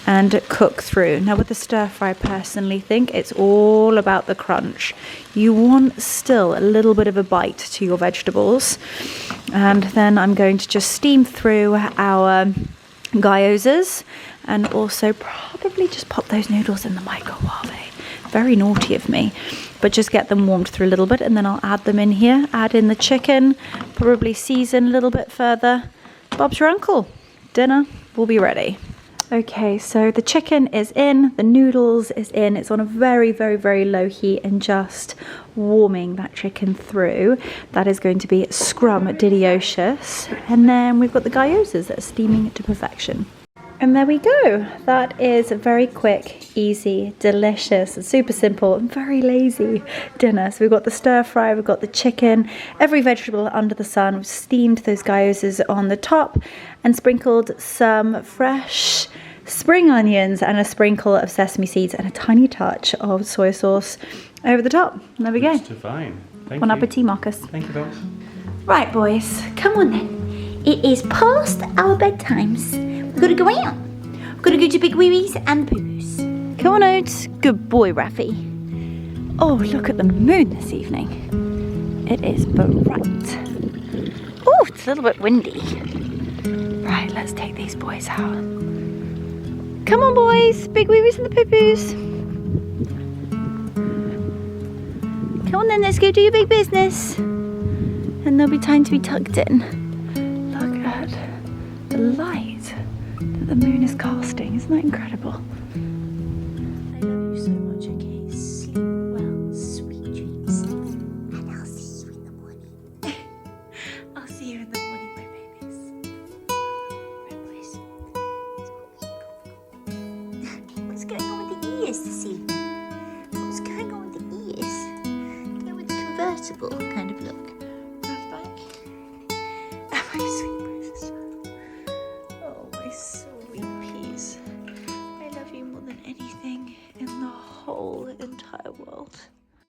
[SPEAKER 1] and cook through. Now with the stir fry, I personally think it's all about the crunch. You want still a little bit of a bite to your vegetables. And then I'm going to just steam through our gyozas, and also probably just pop those noodles in the microwave. Very naughty of me, but just get them warmed through a little bit, and then I'll add them in here, add in the chicken, probably season a little bit further. Bob's your uncle. Dinner will be ready. Okay, so the chicken is in, the noodles is in. It's on a very, very, very low heat and just warming that chicken through. That is going to be scrum-delicious. And then we've got the gyozas that are steaming to perfection. And there we go. That is a very quick, easy, delicious, super simple, and very lazy dinner. So we've got the stir fry, we've got the chicken, every vegetable under the sun. We've steamed those gyozas on the top and sprinkled some fresh spring onions and a sprinkle of sesame seeds and a tiny touch of soy sauce over the top. And there we go.
[SPEAKER 3] Fine. Thank
[SPEAKER 1] Bon
[SPEAKER 3] you.
[SPEAKER 1] appetit, Marcus.
[SPEAKER 3] Thank you, folks.
[SPEAKER 4] Right, boys, come on then. It is past our bedtimes. We've got to go out. We've got to go to Big Wee-Wees and the Poo-Poos.
[SPEAKER 1] Come on, Oats. Good boy, Raffy. Oh, look at the moon this evening. It is bright. Oh, it's a little bit windy. Right, let's take these boys out. Come on, boys. Big Wee-Wees and the Poo-Poos. Come on then, let's go do your big business. And there'll be time to be tucked in. Look at the light that the moon is casting. Isn't that incredible?
[SPEAKER 4] I love you so much, okay? Sleep well, sweet dreams. And I'll see you in the morning. I'll see you in the morning, my babies. Right, boys. What's going on with the ears this evening? What's going on with the ears? Go with the convertible kind of look. Rough back. Oh, my sweet precious child. Oh, my sweet peas. I love you more than anything in the whole entire world.